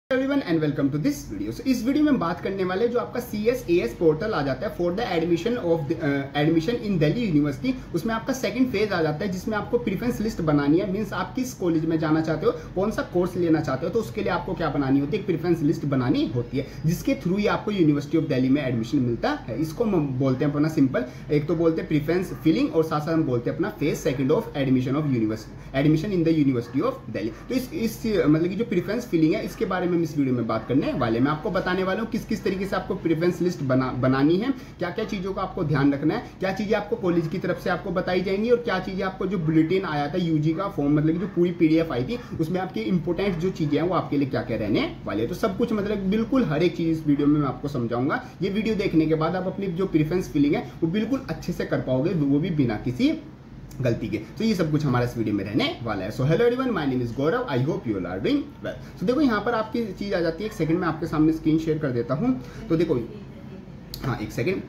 Everyone and welcome to this video. इस video में हम बात करने वाले जो आपका CSAS पोर्टल आ जाता है for the admission in Delhi university, उसमें आपका सेकंड फेज आ जाता है जिसमें आपको प्रेफरेंस लिस्ट बनानी है। मींस आप किस कॉलेज में जाना चाहते हो, कौन सा कोर्स लेना चाहते हो, तो उसके लिए आपको क्या बनानी होती है, एक प्रेफरेंस लिस्ट बनानी होती है जिसके थ्रू ही आपको यूनिवर्सिटी ऑफ दिल्ली में एडमिशन मिलता है। इसको हम बोलते हैं अपना सिंपल, एक तो बोलते हैं प्रेफरेंस फिलिंग और साथ साथ हम बोलते हैं अपना phase second of admission in the university of Delhi. तो इस मतलब की जो प्रेफरेंस फिलिंग है इसके बारे में इस वीडियो में बात करने वाले। मैं आपको बताने वाला हूं किस किस तरीके से आपको प्रेफरेंस लिस्ट बनानी है, क्या क्या चीजों का आपको ध्यान रखना है, क्या चीजें आपको कॉलेज की तरफ से आपको बताई जाएंगी और क्या चीजें आपको जो बुलेटिन आया था यूजी का फॉर्म मतलब की जो पूरी PDF आई थी उसमें आपकी इंपोर्टेंट जो चीजें हैं वो आपके लिए क्या क्या रहने वाले। तो सब कुछ मतलब बिल्कुल हर एक चीज इस वीडियो में मैं आपको समझाऊंगा। ये वीडियो देखने के बाद आप अपनी जो प्रेफरेंस फिलिंग है वो बिल्कुल अच्छे से कर पाओगे, वो भी बिना किसी गलती के। तो ये सब कुछ हमारा इस वीडियो में रहने वाला है। So hello everyone, my name is Gaurav, I hope you are doing well. So देखो यहाँ पर आपकी चीज आ जाती है, एक सेकंड में आपके सामने स्क्रीन शेयर कर देता हूँ। तो देखो हाँ एक सेकंड,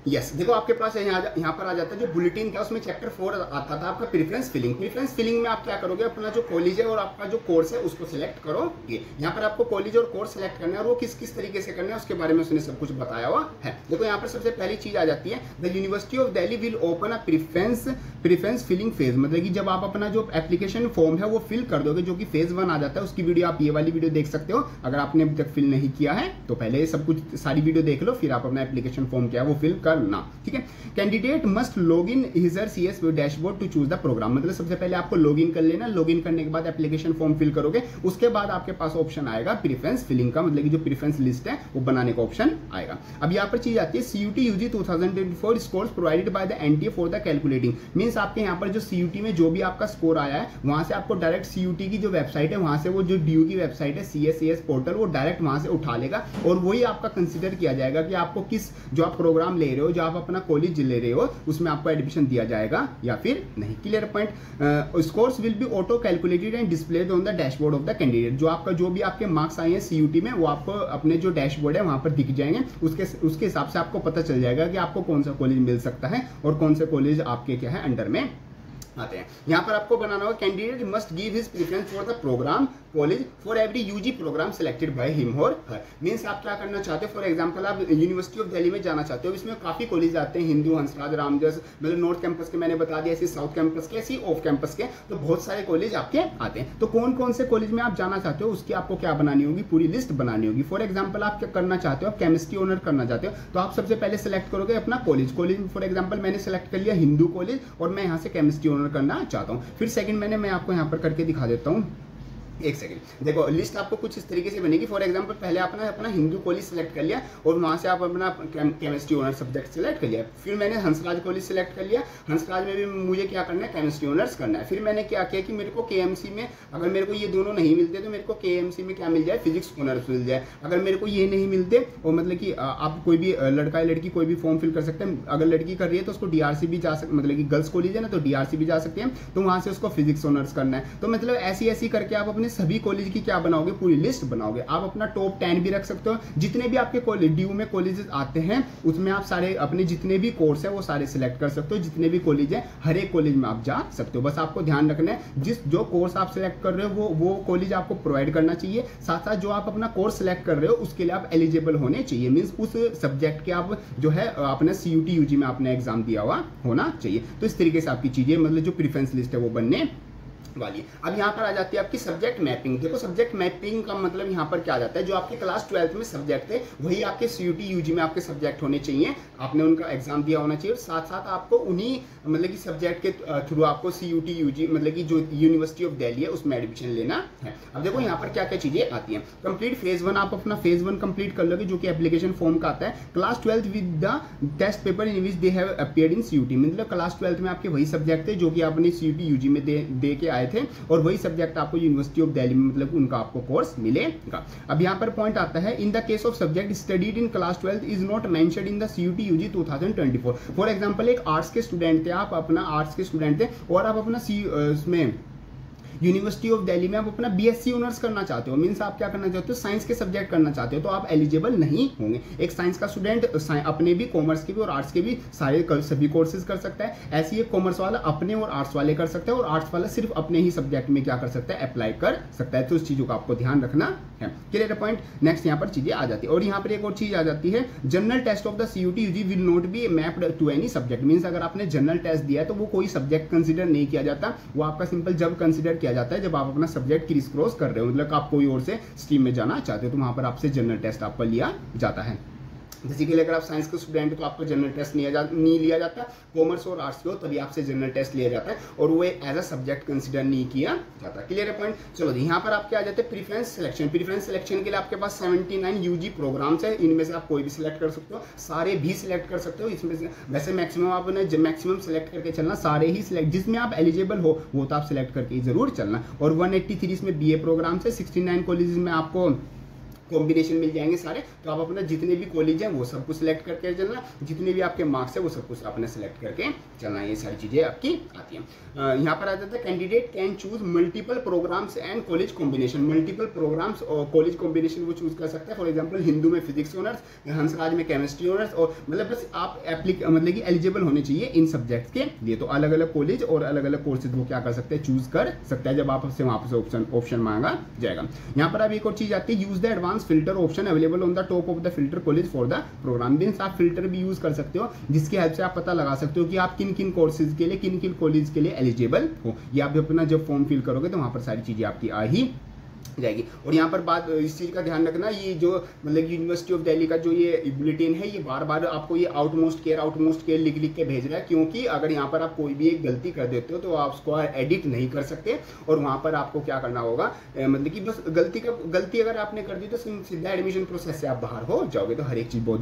यस देखो आपके पास यहाँ पर आ जाता है जो बुलेटिन था उसमें चैप्टर 4 आता था आपका प्रेफरेंस फिलिंग। प्रेफरेंस फिलिंग में आप क्या करोगे, अपना जो कॉलेज है और आपका जो कोर्स है उसको सिलेक्ट करोगे। यहाँ पर आपको कॉलेज और कोर्स सिलेक्ट करना है और वो किस किस तरीके से करना है उसके बारे में उसने सब कुछ बताया हुआ है। देखो यहाँ पर सबसे पहली चीज आ जाती है, the university of Delhi will open a preference filling phase. मतलब कि जब आप अपना जो एप्लीकेशन फॉर्म है वो फिल कर दोगे, जो कि फेज 1 आ जाता है, उसकी वीडियो आप ये वाली वीडियो देख सकते हो। अगर आपने अभी तक फिल नहीं किया है तो पहले सब कुछ सारी वीडियो देख लो, फिर आप अपना एप्लीकेशन फॉर्म क्या है वो फिल करना, ठीक है। Candidate must log in his CS dashboard to choose the program. मतलब सबसे पहले आपको लॉग इन कर लेना, लॉग इन करने के बाद एप्लीकेशन फॉर्म फिल करोगे, उसके बाद आपके पास ऑप्शन आएगा प्रेफरेंस फिलिंग का, मतलब कि जो प्रेफरेंस लिस्ट है वो बनाने का ऑप्शन आएगा। अब यहाँ पर चीज आती है CUT UG 2024 scores provided by the NTA for the calculating. Means आपके यहाँ पर जो CUT में जो भी आपका स्कोर आया है वहां से आपको डायरेक्ट CUT की जो वेबसाइट है वहां से वो जो DU की वेबसाइट है CSAS पोर्टल वो डायरेक्ट वहां से उठा लेगा और वही आपका कंसिडर किया जाएगा कि आपको किस जो आप प्रोग्राम ले रहे हो, जो आप अपना कॉलेज ले रहे हो उसमें आपको एडमिशन दिया जाएगा या फिर नहीं। Clear point. Scores will be auto calculated and displayed on the dashboard of the candidate. जो भी आपके मार्क्स आए हैं CUT में वो आपको अपने जो डैशबोर्ड है वहां पर दिख जाएंगे। उसके हिसाब से आपको पता चल जाएगा कि आपको कौन सा कॉलेज मिल सकता है और कौन से कॉलेज आपके क्या है अंडर में आते हैं। यहाँ पर आपको बनाना होगा, candidate must give his preference for the program college for every UG program selected by him or her. Means आप क्या करना चाहते हो, फॉर एग्जांपल आप यूनिवर्सिटी ऑफ दिल्ली में जाना चाहते हो, इसमें काफी कॉलेज आते हैं, हिंदू, हंसराज, रामजस, मतलब नॉर्थ कैंपस के मैंने बता दिया, ऐसे साउथ कैंपस के, ऐसे ऑफ कैंपस के, तो बहुत सारे कॉलेज आपके आते हैं। तो कौन कौन से कॉलेज में आप जाना चाहते हो उसकी आपको क्या बनानी होगी, पूरी लिस्ट बनानी होगी। फॉर एग्जाम्पल आप क्या करना चाहते हो, आप केमिस्ट्री ऑनर करना चाहते हो तो आप सबसे पहले सेलेक्ट करोगे अपना कॉलेज। फॉर एग्जाम्पल मैंने सेलेक्ट कर लिया हिंदू कॉलेज और मैं यहाँ से केमिस्ट्री ऑनर करना चाहता हूँ। फिर सेकंड मैं आपको यहाँ पर करके दिखा देता हूँ, एक सेकंड। देखो लिस्ट आपको कुछ इस तरीके से बनेगी। फॉर एग्जांपल पहले आपने अपना हिंदू कॉलेज सेलेक्ट कर लिया और वहां से आप अपना केमिस्ट्री ऑनर सब्जेक्ट सेलेक्ट कर लिया। फिर मैंने हंसराज कॉलेज सेलेक्ट कर लिया, हंसराज में भी मुझे क्या करना है, केमिस्ट्री ऑनर्स करना है। फिर मैंने क्या किया कि मेरे को KMC में अगर मेरे को ये दोनों नहीं मिलते तो मेरे को KMC में क्या मिल जाए, फिजिक्स ऑनर्स मिल जाए। अगर मेरे को ये नहीं मिलते और मतलब कि आप कोई भी लड़का या लड़की कोई भी फॉर्म फिल कर सकते हैं। अगर लड़की कर रही है तो उसको DRC भी जा सकते, मतलब कि गर्ल्स कॉलेज है ना तो DRC भी जा सकते हैं, तो वहां से उसको फिजिक्स ऑनर्स करना है। तो मतलब ऐसी करके आप अपने सभी कॉलेज की क्या बनाओगे, पूरी लिस्ट बनाओगे। आप अपना टॉप 10 भी रख सकते हो, जितने भी आपके कॉलेज DU में कॉलेजेस आते हैं उसमें आप सारे अपने जितने भी कोर्स है वो सारे सिलेक्ट कर सकते हो। जितने भी कॉलेज है हर एक कॉलेज में आप जा सकते हो। बस आपको ध्यान रखना है जो कोर्स आप सिलेक्ट कर रहे हो वो कॉलेज आपको प्रोवाइड करना चाहिए। साथ साथ जो आप अपना कोर्स सिलेक्ट कर रहे हो उसके लिए आप एलिजिबल होने चाहिए। मींस उस सब्जेक्ट के आप जो है अपने CUT UG में आपने एग्जाम दिया हुआ होना चाहिए। तो इस तरीके से आपकी चीजें मतलब जो प्रेफरेंस लिस्ट है वो बनने वाली। अब यहाँ पर आ जाती है आपकी सब्जेक्ट मैपिंग। देखो सब्जेक्ट मैपिंग का मतलब यहाँ पर क्या आ जाता है, जो आपके क्लास 12th में सब्जेक्ट थे वही आपके CUT UG में आपके सब्जेक्ट होने चाहिए, आपने उनका एग्जाम दिया होना चाहिए और साथ साथ आपको उन्हीं मतलब कि सब्जेक्ट के थ्रू आपको CUT UG मतलब कि जो यूनिवर्सिटी ऑफ दिल्ली है उसमें एडमिशन लेना है। अब देखो यहाँ पर क्या क्या चीजें आती है। कंप्लीट फेज 1, आप अपना फेज 1 कंप्लीट कर लोगे जो कि एप्लीकेशन फॉर्म का आता है। Class 12th with the test paper in which they have appeared in CUT। मतलब क्लास 12th में आपके वही सब्जेक्ट थे जो कि आपने CUT UG में दे के आए थे और वही सब्जेक्ट आपको यूनिवर्सिटी ऑफ दिल्ली में मतलब उनका आपको कोर्स मिलेगा। अब यहाँ पर पॉइंट आता है, in the case of subject studied in class 12 is not mentioned in the CUT UG 2024। For example एक आर्ट्स के स्टूडेंट थे, आप अपना आर्ट्स के स्टूडेंट थे और आप अपना उसमें यूनिवर्सिटी ऑफ दिल्ली में आप अपना बीएससी ऑनर्स करना चाहते हो, मीन्स आप क्या करना चाहते हो, साइंस के सब्जेक्ट करना चाहते हो, तो आप एलिजिबल नहीं होंगे। एक साइंस का स्टूडेंट अपने भी, कॉमर्स के भी और आर्ट्स के भी सभी कोर्सेज कर सकता है। ऐसे ही कॉमर्स वाला अपने और आर्ट्स वाले कर सकता है, और आर्ट्स वाला सिर्फ अपने ही सब्जेक्ट में क्या कर सकता है, अप्लाई कर सकता है। तो इस चीजों का आपको ध्यान रखना है। Clear point. नेक्स्ट यहाँ पर चीजें आ जाती है, और यहाँ पर एक और चीज आ जाती है, general test of the CUET UG will not be mapped to any subject. Means अगर आपने जनरल टेस्ट दिया है तो वो कोई सब्जेक्ट कंसीडर नहीं किया जाता, वो आपका सिंपल जब कंसीडर किया जाता है जब आप अपना सब्जेक्ट क्रिस क्रॉस कर रहे हो, मतलब आप कोई और से स्ट्रीम में जाना चाहते हो, तो वहां पर आपसे जनरल टेस्ट आपका लिया जाता है। जैसे कि अगर आप साइंस के स्टूडेंट हो तो आपको जनरल टेस्ट नहीं लिया जाता, कॉमर्स और आर्ट्स के हो तभी आपसे जनरल टेस्ट लिया जाता है, और वो एज अ सब्जेक्ट कंसीडर नहीं किया जाता। क्लियर है पॉइंट। चलो जी, यहाँ पर आपके आ जाते हैं प्रीफरेंस सिलेक्शन। प्रीफरेंस सिलेक्शन के लिए आपके पास 79 यूजी प्रोग्राम्स है, इनमें से आप कोई भी सिलेक्ट कर सकते हो, सारे भी सिलेक्ट कर सकते हो। इसमें से वैसे मैक्सिमम आपने मैक्सिमम सिलेक्ट करके चलना, सारे ही सिलेक्ट जिसमें आप एलिजिबल हो वो तो आप सिलेक्ट करके जरूर चलना। और 183 इसमें बीए प्रोग्राम्स है, 69 कॉलेज में आपको कॉम्बिनेशन मिल जाएंगे सारे, तो आप अपना जितने भी कॉलेज हैं वो सब कुछ सिलेक्ट करके चलना, जितने भी आपके मार्क्स है वो सब कुछ आपने सिलेक्ट करके चलना। ये सारी चीजें आपकी आती हैं। यहाँ पर आ जाता है candidate can choose multiple programs and college combination. Multiple programs और कॉलेज कॉम्बिनेशन वो चूज कर सकता है। फॉर एग्जाम्पल हिंदू में फिजिक्स ऑनर्स, हंसराज में केमिस्ट्री ऑनर्स, और मतलब बस आप मतलब कि एलिजिबल होने चाहिए इन सब्जेक्ट के लिए। तो अलग अलग कॉलेज और अलग अलग कोर्सेज वो क्या कर सकते हैं, चूज कर सकता है जब आपसे वहां से ऑप्शन मांगा जाएगा। यहाँ पर अब एक और चीज आती है, use the advance filter option available on the top of the filter college for the program. Means आप फिल्टर भी यूज कर सकते हो, जिसकी हेल्प से आप पता लगा सकते हो कि आप किन किन कोर्सेज के लिए, किन किन कॉलेज के लिए एलिजिबल हो। ये आप अपना जब फॉर्म फिल करोगे तो वहां पर सारी चीजें आपकी आ ही जाएगी। और यहाँ पर बात इस चीज का ध्यान रखना, ये जो मतलब यूनिवर्सिटी ऑफ दिल्ली का जो ये बुलेटिन है, ये बार बार आपको ये आउटमोस्ट केयर लिख लिख के भेज रहा है, क्योंकि अगर यहाँ पर आप कोई भी एक गलती कर देते हो तो आप उसको एडिट नहीं कर सकते, और वहां पर आपको क्या करना होगा, मतलब कि बस गलती अगर आपने कर दी तो सीधा एडमिशन प्रोसेस से आप बाहर हो जाओगे। तो हर एक चीज बहुत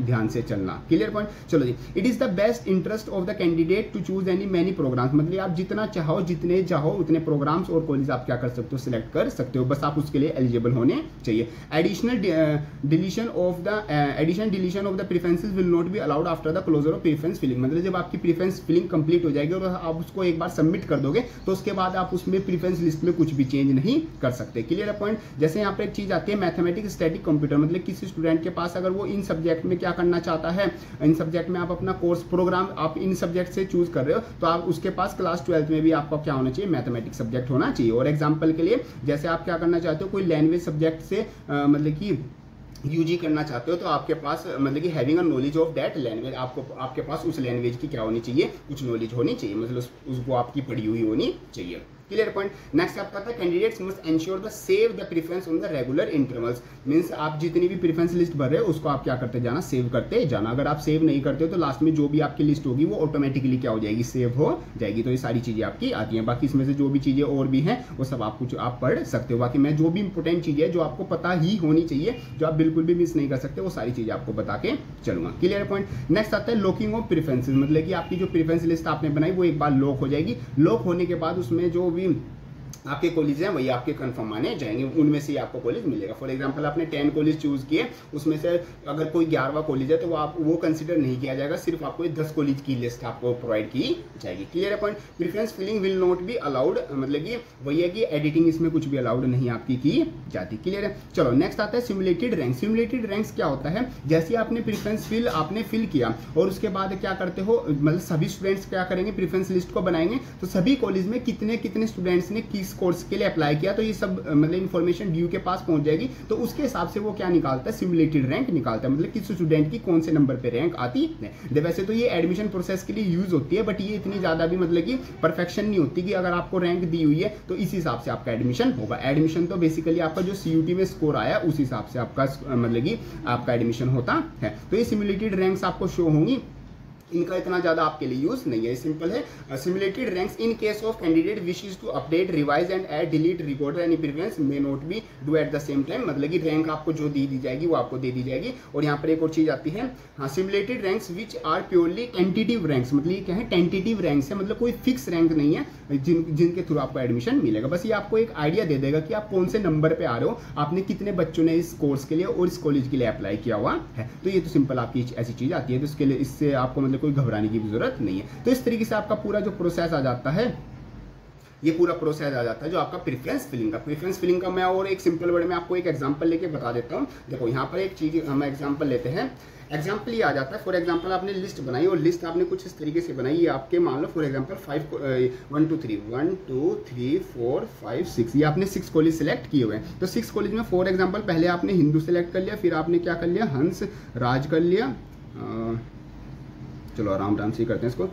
ध्यान से चलना। Clear point. चलो जी, it is the best interest of the candidate to choose any many programs. मतलब आप जितना चाहो, जितने चाहो उतने प्रोग्राम्स और कॉलेज आप क्या कर सकते हो, सिलेक्ट कर सकते हो, बस आप उसके लिए एलिजिबल होने चाहिए। Additional deletion of the preferences will not be allowed after the closure of preference filling. मतलब जब आपकी प्रेफरेंस फिलिंग कंप्लीट हो जाएगी और आप उसको एक बार सबमिट कर दोगे तो उसके बाद आप उसमें प्रेफरेंस लिस्ट में कुछ भी चेंज नहीं कर सकते। क्लियर है पॉइंट। जैसे यहाँ पर एक चीज आती है मैथमेटिक्स स्टैटिक कंप्यूटर, मतलब किसी स्टूडेंट के पास अगर वो इन सब्जेक्ट में क्या करना चाहता है, इन सब्जेक्ट में आप अपना कोर्स प्रोग्राम आप इन सब्जेक्ट से चूज कर रहे हो, तो आप उसके पास क्लास 12 में भी आपका क्या होना चाहिए, मैथमेटिक्स सब्जेक्ट होना चाहिए। और एग्जाम्पल के लिए जैसे आप क्या करना चाहते हो, कोई लैंग्वेज सब्जेक्ट से मतलब कि यूजी करना चाहते हो, तो आपके पास मतलब कि having a knowledge of that language, आपके पास उस लैंग्वेज की क्या होनी चाहिए, कुछ नॉलेज होनी चाहिए, मतलब उसको आपकी पढ़ी हुई होनी चाहिए। Clear point. नेक्स्ट आपका था candidates must ensure the save the preference on the regular intervals. Means आप जितनी भी प्रेफरेंस लिस्ट भर रहे हो उसको आप क्या करते जाना, सेव करते जाना। अगर आप सेव नहीं करते हो तो लास्ट में जो भी आपकी लिस्ट होगी वो ऑटोमेटिकली क्या हो जाएगी, सेव हो जाएगी। तो ये सारी चीजें आपकी आती हैं। बाकी इसमें से जो भी चीजें और भी हैं वो सब आप कुछ आप पढ़ सकते हो। बाकी मैं जो भी इंपोर्टेंट चीजें है जो आपको पता ही होनी चाहिए, जो आप बिल्कुल भी मिस नहीं कर सकते, वो सारी चीजें आपको बता के चलूंगा। Clear point. नेक्स्ट आता है लॉकिंग ऑफ प्रेफरेंसेस। मतलब कि आपकी जो प्रेफरेंस लिस्ट आपने बनाई वो एक बार लॉक हो जाएगी। लॉक होने के बाद उसमें जो भी आपके कॉलेज हैं वही आपके कंफर्म माने जाएंगे, उनमें से आपको कॉलेज मिलेगा। फॉर एग्जांपल आपने 10 कॉलेज चूज किए, उसमें से अगर कोई 11वां कॉलेज है तो वो कंसीडर नहीं किया जाएगा, सिर्फ आपको 10 कॉलेज की लिस्ट आपको प्रोवाइड की जाएगी। क्लियर है point. Preference filling will not be allowed, मतलब कि वही है कि एडिटिंग इसमें कुछ भी अलाउड नहीं आपकी की जाती। क्लियर है। चलो नेक्स्ट आता है सिमुलेटेड रैंक। सिमुलेटेड रैंक्स क्या होता है, जैसे आपने प्रेफरेंस आपने फिल किया और उसके बाद क्या करते हो, मतलब सभी स्टूडेंट्स क्या करेंगे, प्रेफरेंस लिस्ट को बनाएंगे, तो सभी कॉलेज में कितने कितने स्टूडेंट्स ने किस कोर्स के लिए अप्लाई किया, तो ये सब मतलब इन्फॉर्मेशन ड्यू के पास पहुंच जाएगी। तो उसके हिसाब से वो क्या निकालता है, सिमुलेटेड रैंक निकालता है, मतलब किस स्टूडेंट की कौन से नंबर पे रैंक आती है। वैसे तो ये एडमिशन प्रोसेस के लिए यूज होती है, बट ये इतनी ज्यादा भी मतलब कि परफेक्शन नहीं होती कि अगर आपको रैंक दी हुई है तो इस हिसाब से आपका एडमिशन होगा। एडमिशन तो बेसिकली आपका जो सीयूटी में स्कोर आया उस हिसाब से आपका मतलब कि आपका एडमिशन होता है। तो ये सिमुलेटेड रैंक्स आपको शो होंगी, इनका इतना ज्यादा आपके लिए यूज नहीं है, सिंपल है। Simulated ranks in case of candidate wishes to update, revise and add, delete, record any preference may not be do at the same time. मतलब कि रैंक आपको जो दी जाएगी वो आपको दे दी जाएगी। और यहाँ पर एक और चीज आती है, हाँ, simulated ranks which are purely tentative ranks. मतलब ये क्या है, टेंटेटिव रैंक्स है, मतलब कोई फिक्स रैंक नहीं है जिनके थ्रू आपको एडमिशन मिलेगा। बस ये आपको एक आइडिया दे देगा कि आप कौन से नंबर पे आ रहे हो, आपने कितने बच्चों ने इस कोर्स के लिए और इस कॉलेज के लिए अप्लाई किया हुआ है। तो ये तो सिंपल आपकी ऐसी चीज आती है, तो इसके लिए इससे आपको मतलब कोई घबराने की जरूरत नहीं है। तो इस तरीके से आपका पूरा जो प्रोसेस आ जाता है ये पूरा प्रोसेस आ जाता है जो आपका प्रेफरेंस फिलिंग का। प्रेफरेंस फिलिंग का मैं और एक सिंपल वर्ड में आपको एक एग्जांपल लेके बता देता हूँ। देखो यहाँ पर एक चीज़ हम एग्जांपल लेते हैं। एग्जाम्पल ये आ जाता है, फॉर एग्जाम्पल आपने लिस्ट बनाई और लिस्ट आपने कुछ इस तरीके से बनाई, ये आपके मान लो फॉर एग्जाम्पल 1 2 3 4 5 6, ये आपने 6 कॉलेज सेलेक्ट किए हुए हैं। तो 6 कॉलेज में फॉर एग्जाम्पल पहले आपने हिंदू सेलेक्ट कर लिया, फिर आपने क्या कर लिया, हंस राज कर लिया, चलो आराम से करते हैं इसको,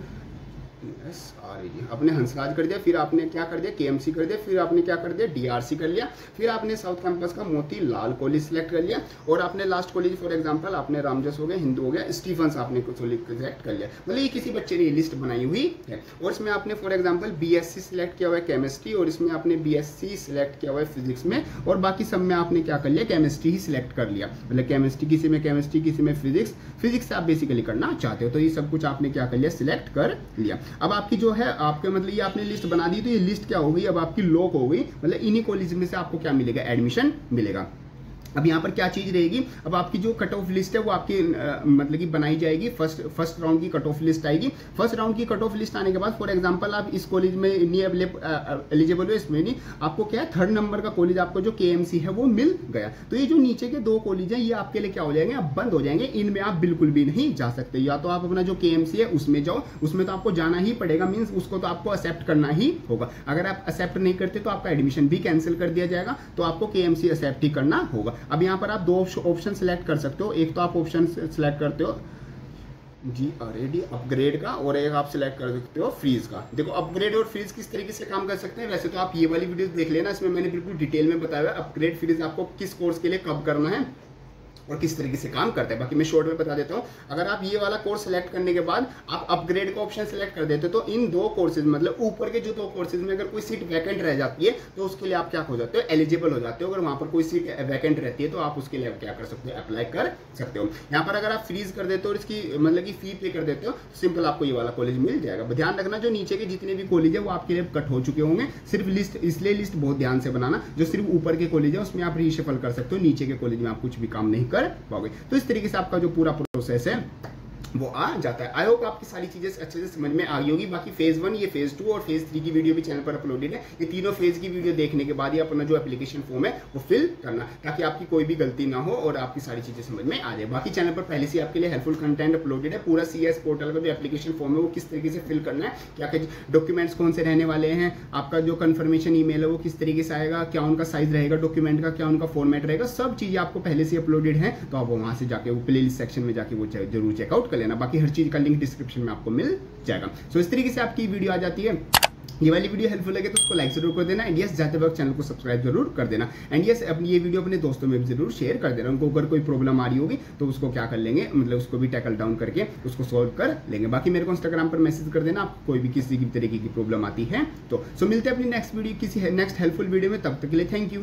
आपने हंसराज कर दिया, फिर आपने क्या कर दिया, केएमसी कर दिया, फिर आपने क्या कर दिया, डीआरसी कर लिया, फिर आपने साउथ कैंपस का मोती लाल कॉलेज सेलेक्ट कर लिया, और आपने लास्ट कॉलेज फॉर एग्जांपल आपने रामजस हो गया, हिंदू हो गया, स्टीफन्स आपने सेलेक्ट कर लिया। मतलब ये किसी बच्चे ने लिस्ट बनाई हुई है, और इसमें आपने फॉर एग्जाम्पल बीएससी सिलेक्ट किया हुआ है केमिस्ट्री, और इसमें आपने बीएससी सिलेक्ट किया हुआ है फिजिक्स में, और बाकी सब में आपने क्या कर लिया, केमिस्ट्री ही सिलेक्ट कर लिया। मतलब केमिस्ट्री, किसी में केमिस्ट्री, किसी में फिजिक्स से आप बेसिकली करना चाहते हो, तो ये सब कुछ आपने क्या कर लिया, सिलेक्ट कर लिया। अब आपकी जो है आपके मतलब ये आपने लिस्ट बना दी, तो ये लिस्ट क्या हो गई, अब आपकी लॉक हो गई। मतलब इन्हीं कॉलेज में से आपको क्या मिलेगा, एडमिशन मिलेगा। अब यहाँ पर क्या चीज रहेगी, अब आपकी जो कट ऑफ लिस्ट है वो आपकी मतलब कि बनाई जाएगी, फर्स्ट राउंड की कट ऑफ लिस्ट आएगी। फर्स्ट राउंड की कट ऑफ लिस्ट आने के बाद फॉर एग्जांपल आप इस कॉलेज में नहीं एलिजिबल हो, इसमें नहीं, आपको क्या है, 3rd नंबर का कॉलेज आपको जो केएमसी है वो मिल गया। तो ये जो नीचे के 2 कॉलेज हैं ये आपके लिए क्या हो जाएंगे, अब बंद हो जाएंगे, इनमें आप बिल्कुल भी नहीं जा सकते। या तो आप अपना जो केएमसी है उसमें जाओ, उसमें तो आपको जाना ही पड़ेगा, मीन्स उसको तो आपको एक्सेप्ट करना ही होगा। अगर आप एक्सेप्ट नहीं करते तो आपका एडमिशन भी कैंसिल कर दिया जाएगा, तो आपको केएमसी एक्सेप्ट ही करना होगा। अब यहाँ पर आप 2 ऑप्शन सेलेक्ट कर सकते हो। एक तो आप ऑप्शन सेलेक्ट करते हो GRAD अपग्रेड का, और एक आप सिलेक्ट कर सकते हो फ्रीज का। देखो अपग्रेड और फ्रीज किस तरीके से काम कर सकते हैं, वैसे तो आप ये वाली वीडियो देख लेना, इसमें मैंने बिल्कुल डिटेल में बताया है अपग्रेड फ्रीज आपको किस कोर्स के लिए कब करना है और किस तरीके से काम करता है। बाकी मैं शॉर्ट में बता देता हूँ। अगर आप ये वाला कोर्स सेलेक्ट करने के बाद आप अपग्रेड का ऑप्शन सेलेक्ट कर देते हो, तो इन 2 कोर्सेज मतलब ऊपर के जो 2 कोर्सेज में अगर कोई सीट वैकेंट रह जाती है तो उसके लिए आप क्या हो जाते हो, एलिजिबल हो जाते हो। अगर वहां पर कोई सीट वैकेंट रहती है तो आप उसके लिए क्या कर सकते हो, अप्लाई कर सकते हो। यहाँ पर अगर आप फ्रीज कर देते हो और इसकी मतलब की फी पे कर देते हो, सिंपल आपको ये वाला कॉलेज मिल जाएगा। ध्यान रखना जो नीचे के जितने भी कॉलेज है वो आपके लिए कट हो चुके होंगे, सिर्फ लिस्ट, इसलिए लिस्ट बहुत ध्यान से बनाना। जो सिर्फ ऊपर के कॉलेज है उसमें आप रीशफल कर सकते हो, नीचे के कॉलेज में आप कुछ भी काम नहीं कर पाओगे। तो इस तरीके से आपका जो पूरा प्रोसेस है वो आ जाता है। आई होप आपकी सारी चीजें अच्छे से समझ में आ गई होगी। बाकी फेज 1, ये फेज 2 और फेज 3 की वीडियो भी चैनल पर अपलोडेड है। ये तीनों फेज की वीडियो देखने के बाद ही अपना जो एप्लीकेशन फॉर्म है वो फिल करना, ताकि आपकी कोई भी गलती ना हो और आपकी सारी चीजें समझ में आ जाए। बाकी चैनल पर पहले से आपके लिए हेल्पफुल कंटेंट अपलोडेड है। पूरा CS पोर्टल का जो एप्लीकेशन फॉर्म है वो किस तरीके से फिल करना है, क्या क्या डॉक्यूमेंट्स कौन से रहने वाले हैं, आपका जो कंफर्मेशन ईमेल है वो किस तरीके से आएगा, क्या उनका साइज रहेगा डॉक्यूमेंट का, क्या उनका फॉर्मेट रहेगा, सब चीजें आपको पहले से अपलोडेड है। तो आप वहां से जाके वो प्लेलिस्ट सेक्शन में जाके वो जरूर चेकआउट कर लेना। बाकी हर चीज का लिंक डिस्क्रिप्शन में आपको मिल जाएगा। सो इस तरीके से आपकी वीडियो आ जाती है। ये वाली वीडियो हेल्पफुल लगे तो उसको लाइक जरूर कर देना, एंड यस जाते वक्त चैनल को सब्सक्राइब जरूर कर देना, एंड यस अपनी ये वीडियो अपने दोस्तों में भी जरूर शेयर कर देना। उनको अगर कोई प्रॉब्लम आ रही होगी तो उसको क्या कर लेंगे, मतलब उसको भी टैकल डाउन करके उसको सॉल्व कर लेंगे। बाकी मेरे को इंस्टाग्राम पर मैसेज कर देना आपको कोई भी किसी भी तरीके की प्रॉब्लम आती है तो। सो मिलते हैं अपनी नेक्स्ट वीडियो किसी नेक्स्ट हेल्पफुल वीडियो में, तब तक के लिए थैंक यू।